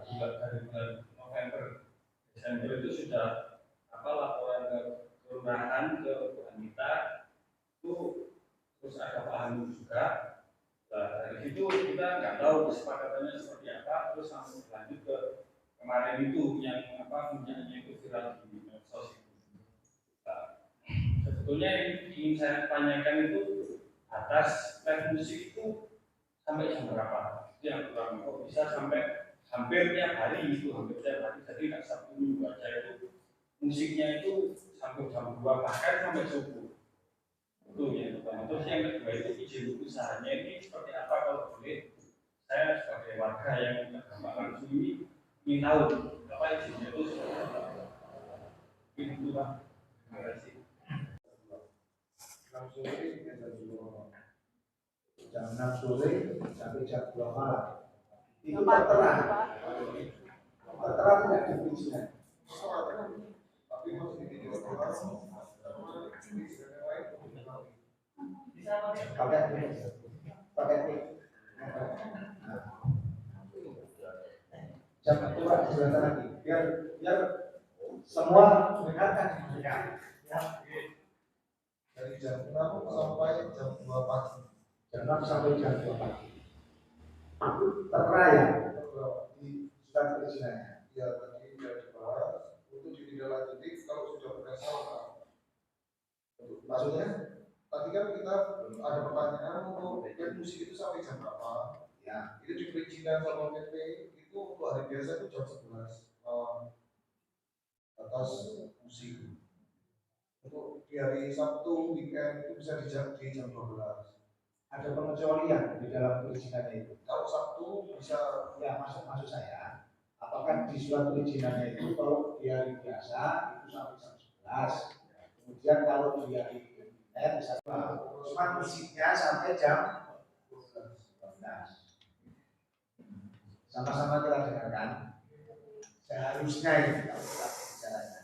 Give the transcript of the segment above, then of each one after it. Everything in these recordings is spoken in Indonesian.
sudah dari bulan November, Desember itu sudah laporan ke kelurahan, ke wanita itu, terus ada Pak Hanum juga. Nah, dari situ kita nggak tahu kesepakatannya seperti apa, terus langsung lanjut ke kemarin itu yang punyanya itu viral di medsos itu. Nah, sebetulnya yang ingin saya tanyakan itu atas live musik itu sampai jam berapa? Itu yang kurang, kok bisa sampai hampir tiap hari itu, jadi nggak Sabtu Minggu aja itu musiknya itu sampai jam 2 bahkan sampai subuh. Itu yang pertama. Terus yang kedua itu izin usahanya ini seperti apa kalau boleh? Saya sebagai warga yang terdampak langsung ini ingin tahu apa izinnya itu seperti apa. Itu Pak. Terima kasih. Jam 6 sore sampai jam 2 malam. Itu tertera. Tertera tidak diperincikan. Tapi pakai jam itu Pak sebentar lagi biar semua mendengarkan ya. Dari jam 6 sampai jam 2 pagi. Jam 6 sampai jam 2 pagi. Tertera ya di surat perizinannya. Ya tadi sudah dibahas untuk ditindaklanjuti kalau sudah berdasarkan. Maksudnya tadi kan kita ada pertanyaan untuk musik itu sampai jam berapa? Ya, itu diperincikan sama PP itu untuk hari biasa itu jam 11 atas musik. Untuk di hari Sabtu weekend itu bisa di jam 12. Ada pengecualian di dalam perizinannya itu. Kalau Sabtu bisa ya maksud saya. Apakah di surat perizinannya itu kalau di hari biasa itu sampai jam 11. Kemudian kalau di hari weekend bisa cuma musiknya sampai jam 12. Sama-sama kita dengarkan. Seharusnya ini kalau kita bicaranya,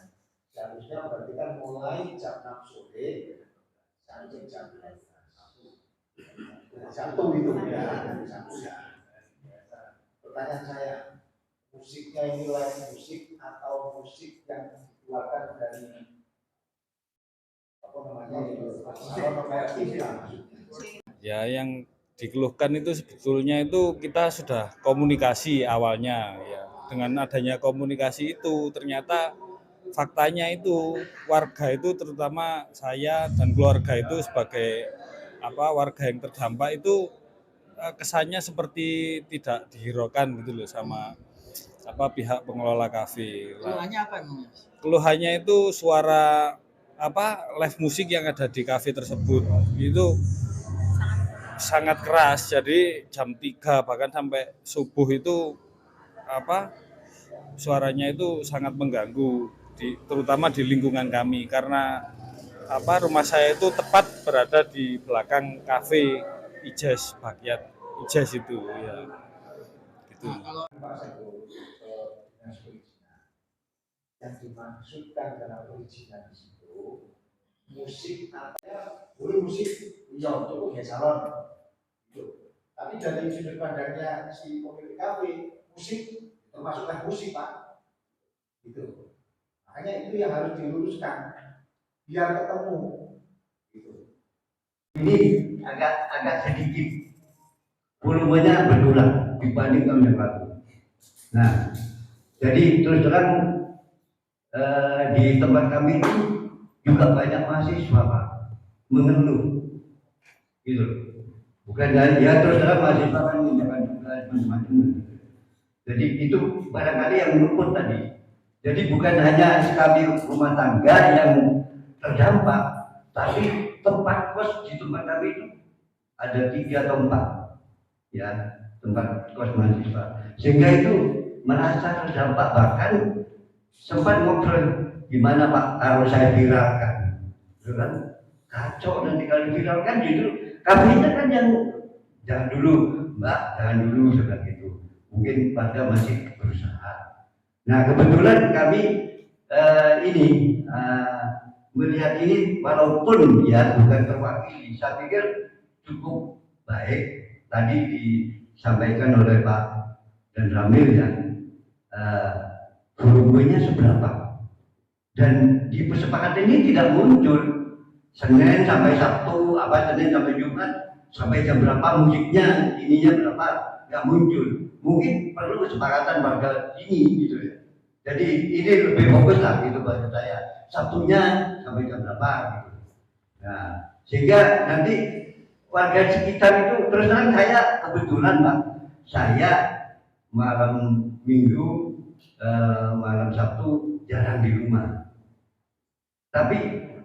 seharusnya berarti kan mulai jam 6 sore sampai jam 12. Satu itu ya, satu ya. Pertanyaan saya, musiknya ini live musik atau musik yang dikeluarkan dari apa namanya itu? Ya, yang dikeluhkan itu sebetulnya itu kita sudah komunikasi awalnya ya. Dengan adanya komunikasi itu ternyata faktanya itu warga itu terutama saya dan keluarga itu sebagai warga yang terdampak itu kesannya seperti tidak dihiraukan gitu loh sama pihak pengelola kafe. Keluhannya apa emang? Keluhannya itu suara live musik yang ada di kafe tersebut itu sangat keras, jadi jam 3 bahkan sampai subuh itu suaranya itu sangat mengganggu terutama di lingkungan kami karena rumah saya itu tepat berada di belakang kafe Ijaz Bakyat Ijaz itu ya gitu. Yang dimaksudkan dalam perizinan itu musik artinya boleh musik ya untuk salon gitu. Tapi dari sudut pandangnya si pemilik kafe musik termasuk live musik Pak gitu. Makanya itu yang harus diluruskan biar ketemu gitu. Ini agak sedikit volumenya berkurang dibanding tahun yang lalu. Nah, jadi terus terang di tempat kami itu juga banyak mahasiswa Pak mengeluh gitu. Bukan ya terus terang mahasiswa kan menjaga macam-macam. Jadi itu barangkali yang luput tadi. Jadi bukan hanya sekali rumah tangga yang terdampak, tapi tempat kos di tempat kami itu ada 3 atau 4 ya tempat kos mahasiswa. Sehingga itu merasa terdampak, bahkan sempat ngobrol gimana Pak kalau saya viralkan, itu kan kacau nanti kalau viralkan gitu. Kafenya kan yang jangan dulu Mbak, jangan dulu seperti itu. Mungkin pada masih berusaha. Nah kebetulan kami melihat ini walaupun ya bukan terwakili, saya pikir cukup baik tadi disampaikan oleh Pak dan Ramil ya eh, volumenya seberapa. Dan di kesepakatan ini tidak muncul Senin sampai Sabtu, Senin sampai Jumat, sampai jam berapa musiknya, ininya berapa, nggak muncul. Mungkin perlu kesepakatan warga ini gitu ya. Jadi ini lebih fokus lah gitu bagi saya. Sabtunya sampai jam berapa gitu. Nah, sehingga nanti warga sekitar itu, terus terang saya kebetulan Pak, saya malam Minggu, malam Sabtu jarang di rumah. Tapi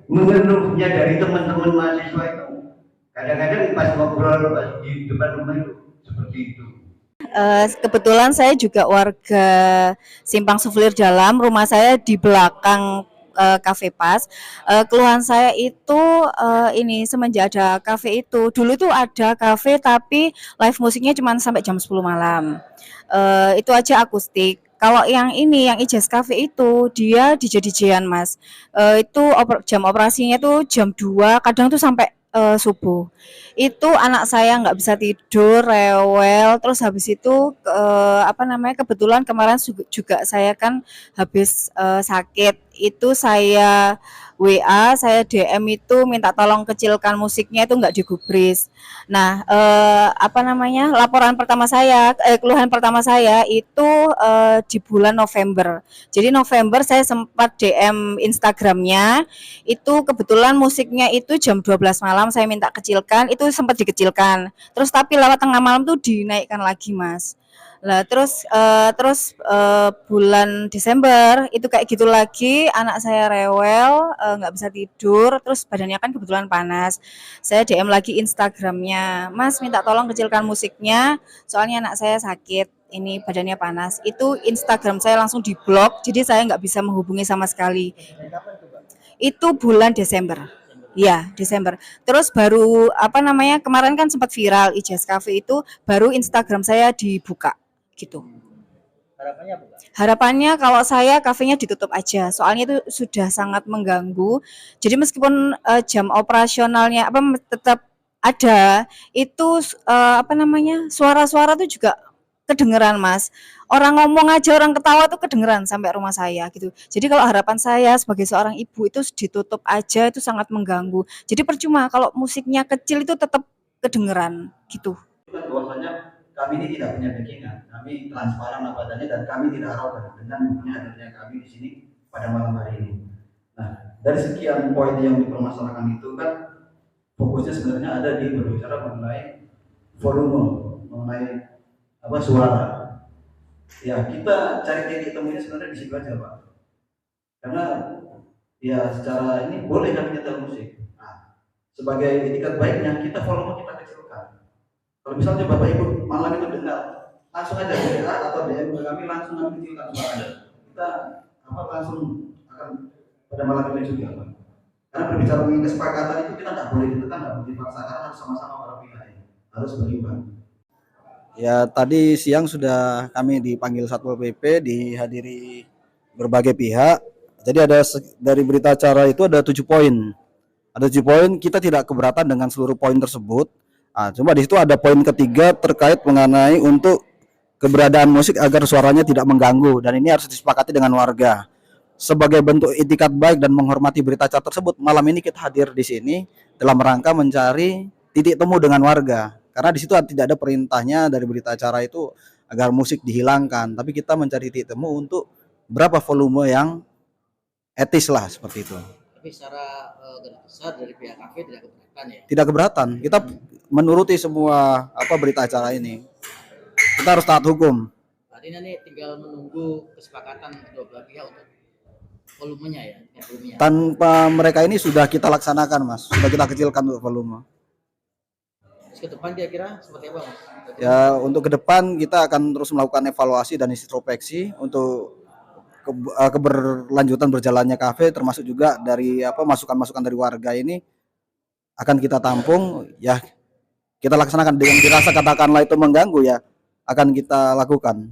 mengeluhnya dari teman-teman mahasiswa itu kadang-kadang pas ngobrol pas di depan rumah itu seperti itu. Kebetulan saya juga warga Simpang Sufulir Dalam, rumah saya di belakang Cafe Pas. Keluhan saya itu ini semenjak ada kafe itu, dulu itu ada kafe tapi live musiknya cuma sampai jam 10 malam. Itu aja akustik. Kalau yang ini, yang Ijaz Cafe itu dia DJ-DJ-an Mas. Itu jam operasinya tuh jam 2, kadang tuh sampai subuh. Itu anak saya nggak bisa tidur, rewel, terus habis itu kebetulan kemarin juga saya kan habis sakit. Itu saya WA, saya DM itu minta tolong kecilkan musiknya itu nggak digubris. Nah, laporan pertama saya, keluhan pertama saya itu di bulan November. Jadi November saya sempat DM Instagramnya, itu kebetulan musiknya itu jam 12 malam saya minta kecilkan, itu sempat dikecilkan. Terus tapi lewat tengah malam tuh dinaikkan lagi Mas. Lah terus bulan Desember itu kayak gitu lagi, anak saya rewel, nggak bisa tidur, terus badannya kan kebetulan panas. Saya DM lagi Instagramnya, Mas minta tolong kecilkan musiknya, soalnya anak saya sakit, ini badannya panas. Itu Instagram saya langsung diblok, jadi saya nggak bisa menghubungi sama sekali. Itu bulan Desember. Ya, Desember. Terus baru kemarin kan sempat viral Ijaz Cafe itu, baru Instagram saya dibuka gitu. Harapannya apa? Harapannya kalau saya kafenya ditutup aja, soalnya itu sudah sangat mengganggu. Jadi meskipun jam operasionalnya tetap ada, itu suara-suara tuh juga kedengeran Mas. Orang ngomong aja, orang ketawa tuh kedengeran sampai rumah saya gitu. Jadi kalau harapan saya sebagai seorang ibu itu ditutup aja, itu sangat mengganggu. Jadi percuma kalau musiknya kecil itu tetap kedengeran gitu. Bahwasanya kami ini tidak punya backingan, kami transparan apa adanya dan kami tidak arogan dengan hadirnya kami di sini pada malam hari ini. Nah, dari sekian poin yang dipermasalahkan itu kan fokusnya sebenarnya ada di berbicara mengenai volume, mengenai suara. Ya, kita cari titik temunya sebenarnya di situ aja Pak. Karena ya secara ini boleh kami nyetel musik. Nah, sebagai etikat baiknya kita volume kita kecilkan. Kalau misalnya Bapak Ibu malam itu dengar, langsung aja WA atau DM ke kami, langsung kami kecilkan suaranya. Kita langsung akan pada malam ini juga Pak. Karena berbicara mengenai kesepakatan itu kita tidak boleh ditekan, tidak boleh dipaksa, karena harus sama-sama para pihak ini, harus berimbang. Ya, tadi siang sudah kami dipanggil Satpol PP, dihadiri berbagai pihak. Jadi dari berita acara itu ada 7 poin. Ada 7 poin, kita tidak keberatan dengan seluruh poin tersebut. Nah, cuma di situ ada poin ketiga terkait mengenai untuk keberadaan musik agar suaranya tidak mengganggu, dan ini harus disepakati dengan warga. Sebagai bentuk itikat baik dan menghormati berita acara tersebut, malam ini kita hadir di sini dalam rangka mencari titik temu dengan warga. Karena di situ tidak ada perintahnya dari berita acara itu agar musik dihilangkan, tapi kita mencari titik temu untuk berapa volume yang etis lah, seperti itu. Tapi secara garis besar dari pihak kafe tidak keberatan ya? Tidak keberatan, kita menuruti semua berita acara ini. Kita harus taat hukum. Artinya nih tinggal menunggu kesepakatan kedua belah pihak untuk volumenya ya, volumenya. Tanpa mereka ini sudah kita laksanakan Mas, sudah kita kecilkan untuk volume. Ke depan kira-kira seperti apa Mas? Ya, untuk ke depan kita akan terus melakukan evaluasi dan introspeksi untuk keberlanjutan berjalannya kafe, termasuk juga dari masukan-masukan dari warga ini akan kita tampung ya, kita laksanakan. Dengan dirasa katakanlah itu mengganggu ya, akan kita lakukan.